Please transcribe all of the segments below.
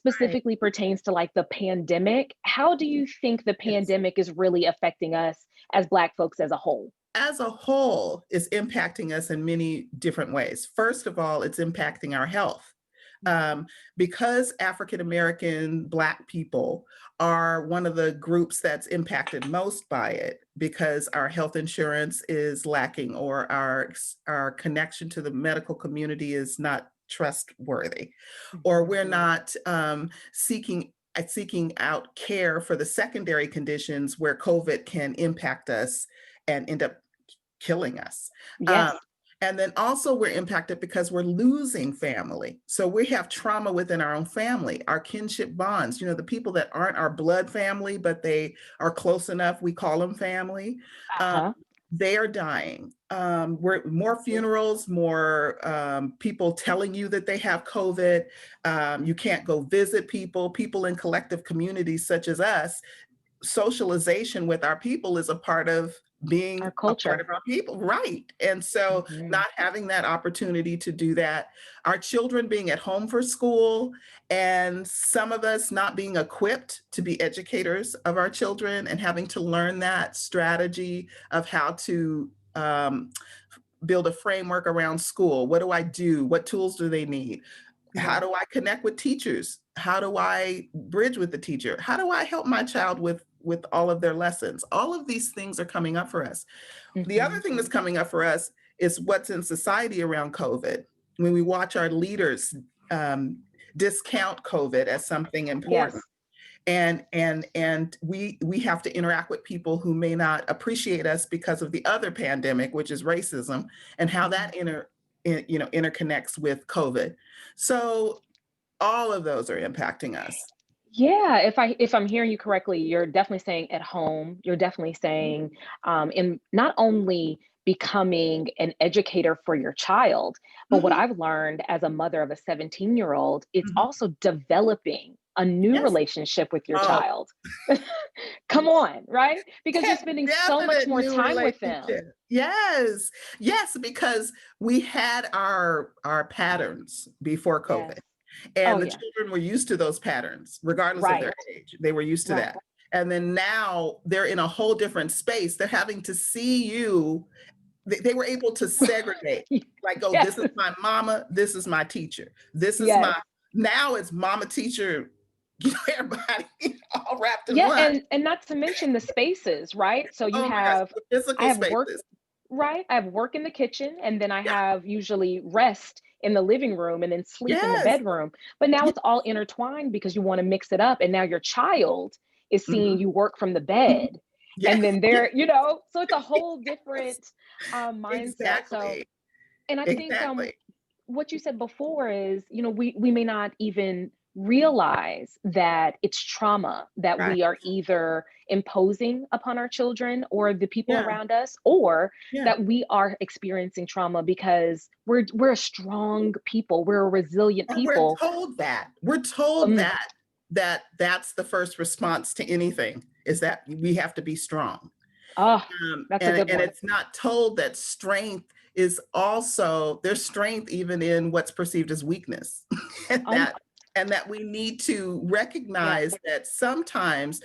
Right. specifically pertains to like the pandemic, how do you think the Yes. pandemic is really affecting us as Black folks as a whole? As a whole, is impacting us in many different ways. First of all, it's impacting our health. Um, because African American Black people are one of the groups that's impacted most by it, because our health insurance is lacking, or our connection to the medical community is not trustworthy, or Mhm. we're not seeking out care for the secondary conditions where COVID can impact us and end up killing us. Um, Yes. and then also we're impacted because we're losing family. So we have trauma within our own family, our kinship bonds, the people that aren't our blood family, but they are close enough, we call them family. Um, Uh-huh. they are dying. We're more funerals, more people telling you that they have COVID. You can't go visit people in collective communities such as us. Socialization with our people is a part of being Our a part of culture. our people, right? And so Mhm. not having that opportunity to do that, our children being at home for school, and some of us not being equipped to be educators of our children and having to learn that strategy of how to build a framework around school. What do I do? What tools do they need? How Yeah. do I connect with teachers? How do I bridge with the teacher? How do I help my child with all of their lessons? All of these things are coming up for us. The other Mhm. thing that's coming up for us is what's in society around COVID. When we watch our leaders um, discount COVID as something important, Yes. and we have to interact with people who may not appreciate us because of the other pandemic, which is racism, and how Mhm. that interconnects with COVID. So all of those are impacting us. Yeah, if I'm hearing you correctly, you're definitely saying at home, you're definitely saying in not only becoming an educator for your child, but what Mhm, I've learned as a mother of a 17-year-old, it's mhm. also developing a new Yes. relationship with your Oh, child. Come on, right? Because you're spending so much definite more new time with them. relationship. Yes. Yes, because we had our patterns before Yes. COVID. Oh And the yeah. children were used to those patterns, regardless of their Right. age. They were used to Right. that. And then now they're in a whole different space. They're having to see you. They were able to segregate, like, oh, Yes. this is my mama, this is my teacher. This is Yes. my, now it's mama, teacher, everybody all wrapped in Yeah, one. and not to mention the spaces, right? So you Oh my gosh, have the I physical have work, spaces. right? I have work in the kitchen, and then I Yeah. have usually rest in the living room and then sleep in the Yes. bedroom. But now Yeah. it's all intertwined because you want to mix it up. And now your child is seeing Mhm. you work from the Mhm. bed. Yeah. And then Yeah. so it's a whole Yes. different mindset. So, Exactly. and I think Exactly. what you said before is, we may not even realize that it's trauma that Right. we are either imposing upon our children or the people Yeah. around us, or Yeah. that we are experiencing trauma because we're a strong people, we're a resilient Or we're people. told that. We're told Um, that's the first response to anything, is that we have to be strong. oh, that's a And good one. it's not told that strength is also, there's strength even in what's perceived as weakness. and Um, that and that we need to yes, recognize that sometimes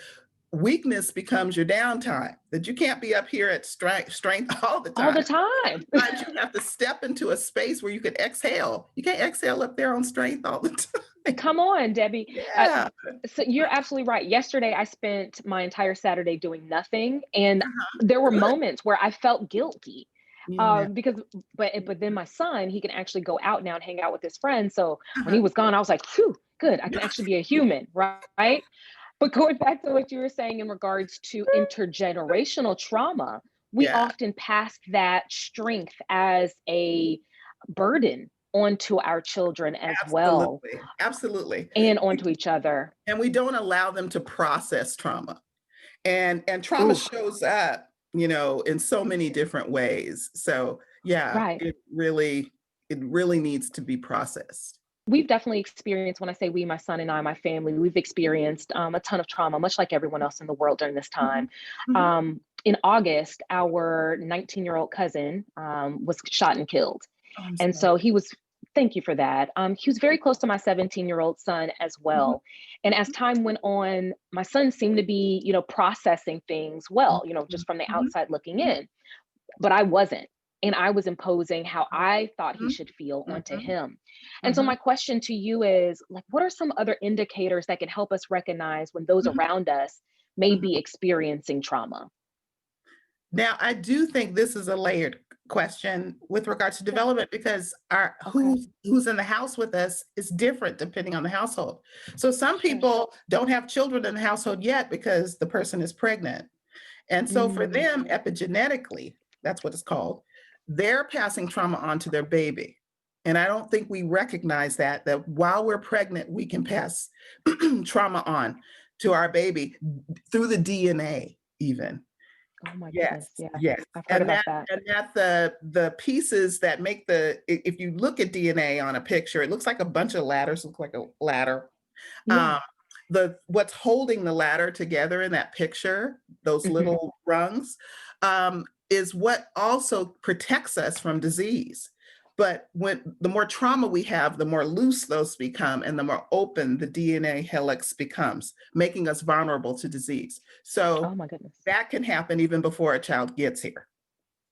weakness becomes your downtime, that you can't be up here at strength all the all the time. time. Sometimes you have to step into a space where you can exhale. You can't exhale up there on strength all the time. Come on, Debbie. Yeah. So you're absolutely right. Yesterday, I spent my entire Saturday doing nothing, and Uh-huh. there were Good. moments where I felt guilty Yeah. because, but then my son, he can actually go out now and hang out with his friends. So when he Uh-huh. was gone, I was like, "Phew, good. I can actually be a human, right?" But going back to what you were saying in regards to intergenerational trauma, we Yeah. often pass that strength as a burden onto our children as well Absolutely. Absolutely. and onto each other. And we don't allow them to process trauma. And trauma Ooh, shows up, in so many different ways. So yeah, right. it really needs to be processed. We've definitely experienced, when I say we, my son and I, my family, we've experienced a ton of trauma, much like everyone else in the world during this Mhm. time. Mhm. In August, our 19-year-old cousin was shot and killed. Oh, I'm And sorry. so he was Thank you for that. He was very close to my 17-year-old son as Mhm, well. And as time went on, my son seemed to be, processing things well, mhm, just from the mhm, outside looking in, but I wasn't. And I was imposing how I thought he mhm, should feel onto mhm, him. And so mhm, my question to you is like, what are some other indicators that can help us recognize when those mhm, around us may mhm. be experiencing trauma? Now, I do think this is a layered question with regards to Yeah. development because our Okay. who's in the house with us is different depending on the household. So some Sure. people don't have children in the household yet because the person is pregnant. And so for Mm, them, epigenetically, that's what it's called, they're passing trauma on to their baby. And I don't think we recognize that while we're pregnant, we can pass trauma on to our baby through the DNA even. oh my goodness. Yes, Yeah. yes. I've heard And about that that. and that the pieces that make if you look at DNA on a picture, it looks like a bunch of ladders, look like a ladder. Yeah. Um, the what's holding the ladder together in that picture, those Hmm. little rungs, is what also protects us from disease. But when the more trauma we have, the more loose those become, and the more open the DNA helix becomes, making us vulnerable to disease. Oh So my goodness. that can happen even before a child gets here.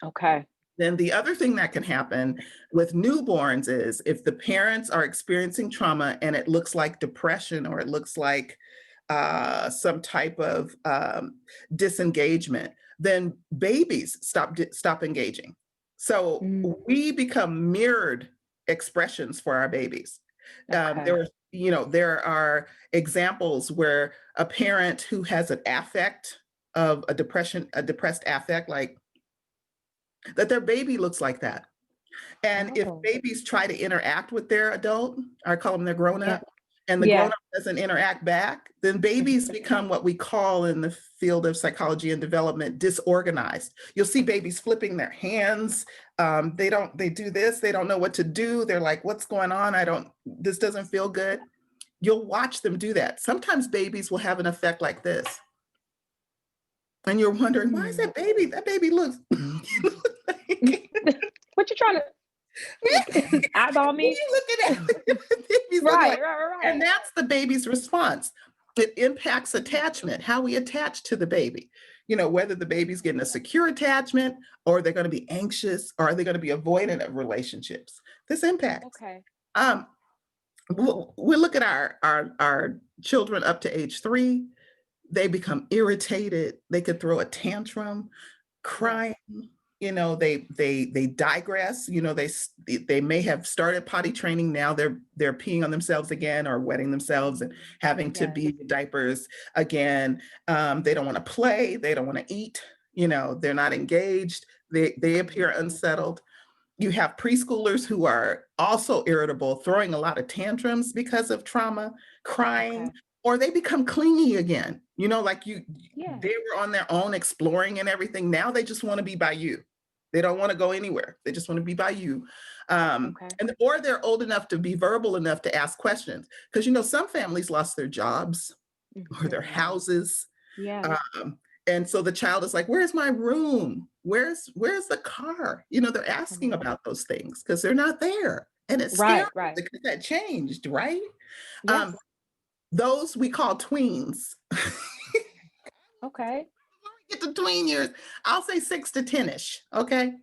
Okay. Then the other thing that can happen with newborns is if the parents are experiencing trauma and it looks like depression or it looks like some type of disengagement, then babies stop engaging. So Mm, we become mirrored expressions for our babies. okay. There are examples where a parent who has an affect of a depressed affect, like that their baby looks like that. And if Oh, babies try to interact with their adult, I call them their grown yeah. up, and the grown Yeah. up doesn't interact back, then Mhm. babies become what we call in the field of psychology and development disorganized. You'll see babies flipping their hands. They do this, they don't know what to do. They're like, what's going on? This doesn't feel good. You'll watch them do that. Sometimes babies will have an effect like this. And you're wondering, why is Mm. that baby looks like What you trying to eyeball what are me? you looking at? Baby's looking Right, like, right, and right. that's the baby's response. It impacts attachment, how we attach to the baby. Whether the baby's getting a secure attachment or they're going to be anxious or are they going to be avoidant of relationships. This impacts. Okay. Um, we look at our children up to age 3. They become irritated. They could throw a tantrum, Yes. crying. They digress. They may have started potty training. Now they're peeing on themselves again or wetting themselves and having to Yes. be in diapers again. They don't want to play. They don't want to eat. They're not engaged. They Mm. appear unsettled. You have preschoolers who are also irritable, throwing a lot of tantrums because of trauma, crying, Okay. or they become clingy again. Like Yeah. they were on their own exploring and everything. Now they just want to be by you. They don't want to go anywhere. They just want to be by you. Okay. Or they're old enough to be verbal enough to ask questions. Because some families lost their jobs or their Hmm. houses. Yeah. Um, and so the child is like, where's my room? Where's the car? They're Come asking on. about those things because they're not there. And it's scary Right, right. because that changed, right? Um, Yes. those we call tweens. Okay. Get to tween years, I'll say 6 to 10-ish. Okay.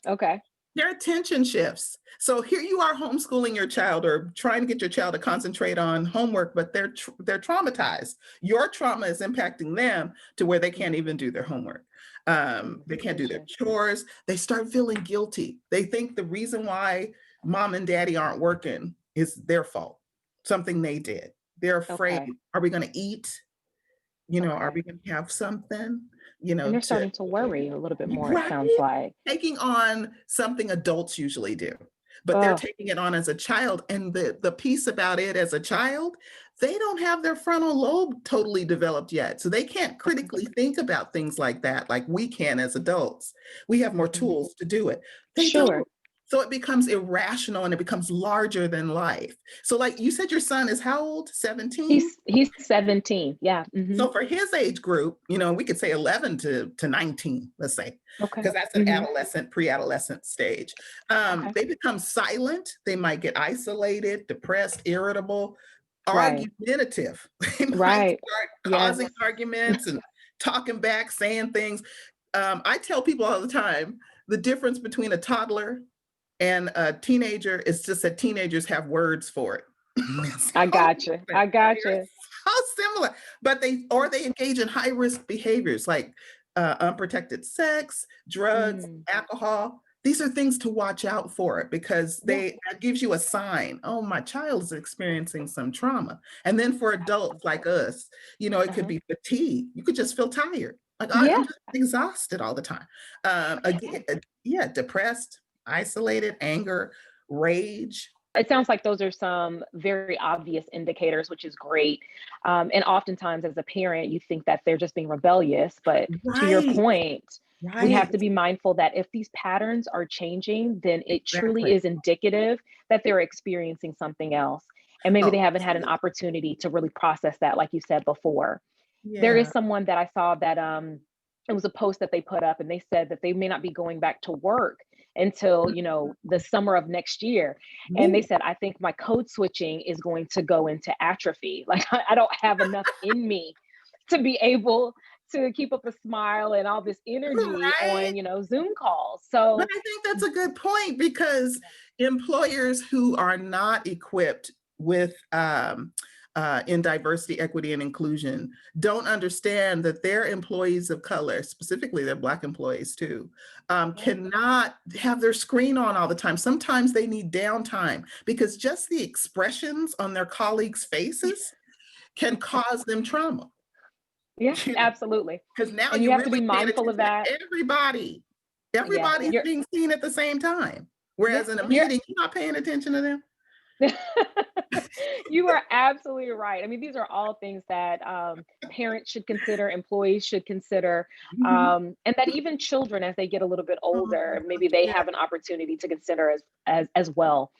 Okay. Their attention shifts. So here you are homeschooling your child or trying to get your child to concentrate on homework, but they're traumatized. Your trauma is impacting them to where they can't even do their homework. They can't do their Sure. chores. They start feeling guilty. They think the reason why mom and daddy aren't working is their fault, something they did. They're afraid, Okay. are we going to eat? Are Okay. we going to have something, And they're to starting to worry a little bit more, it right? sounds like. Taking on something adults usually do, but they're Oh, taking it on as a child. And the piece about it as a child, they don't have their frontal lobe totally developed yet. So they can't okay. critically think about things like that, like we can as adults. We have more Hmm. tools to do it. They Sure. don't. So it becomes irrational and it becomes larger than life. So like you said, your son is how old? 17? He's 17. Yeah. So for his age group, we could say 11 to 19, let's say, Okay. because that's an adolescent, pre-adolescent stage. Okay. They become silent. They might get isolated, depressed, irritable, Right. argumentative. They might Right. start Yes. causing arguments and talking back, saying things. I tell people all the time, the difference between a toddler and a teenager is just that teenagers have words for it. It's I so gotcha. different. I They're gotcha. so similar, but they engage in high risk behaviors like unprotected sex, drugs, Mm. alcohol. These are things to watch out for because Yeah. that gives you a sign. Oh, my child is experiencing some trauma. And then for adults like us, it could Uh-huh. be fatigue. You could just feel tired. Like I'm Yeah. just exhausted all the time. Again, yeah, depressed, isolated, anger, rage. It sounds like those are some very obvious indicators, which is great. And oftentimes, as a parent, you think that they're just being rebellious. But to your Right, point, we have right, to be mindful that if these patterns are changing, then it truly exactly. is indicative that they're experiencing something else. And maybe they Oh, haven't had an absolutely. opportunity to really process that, like you said before. There is Yeah. someone that I saw that it was a post that they put up and they said that they may not be going back to work until, the summer of next year. And they Ooh, said, I think my code switching is going to go into atrophy. Like I don't have enough in me to be able to keep up a smile and all this energy right? on, Zoom calls. But So I think that's a good point because employers who are not equipped with in diversity, equity, and inclusion don't understand that their employees of color, specifically their Black employees too, right. cannot have their screen on all the time. Sometimes they need downtime because just the expressions on their colleagues' faces can cause them trauma. Yeah, You know, absolutely. because now And you you're have to be really paying mindful of attention that. to everybody. Yeah. Everybody's being seen at the same time. Yeah, Whereas in a you're meeting, you're not paying attention to them. You are absolutely right. I mean, these are all things that parents should consider, employees should consider, Mhm. and that even children, as they get a little bit older, Mhm. maybe they Yeah, have an opportunity to consider as well.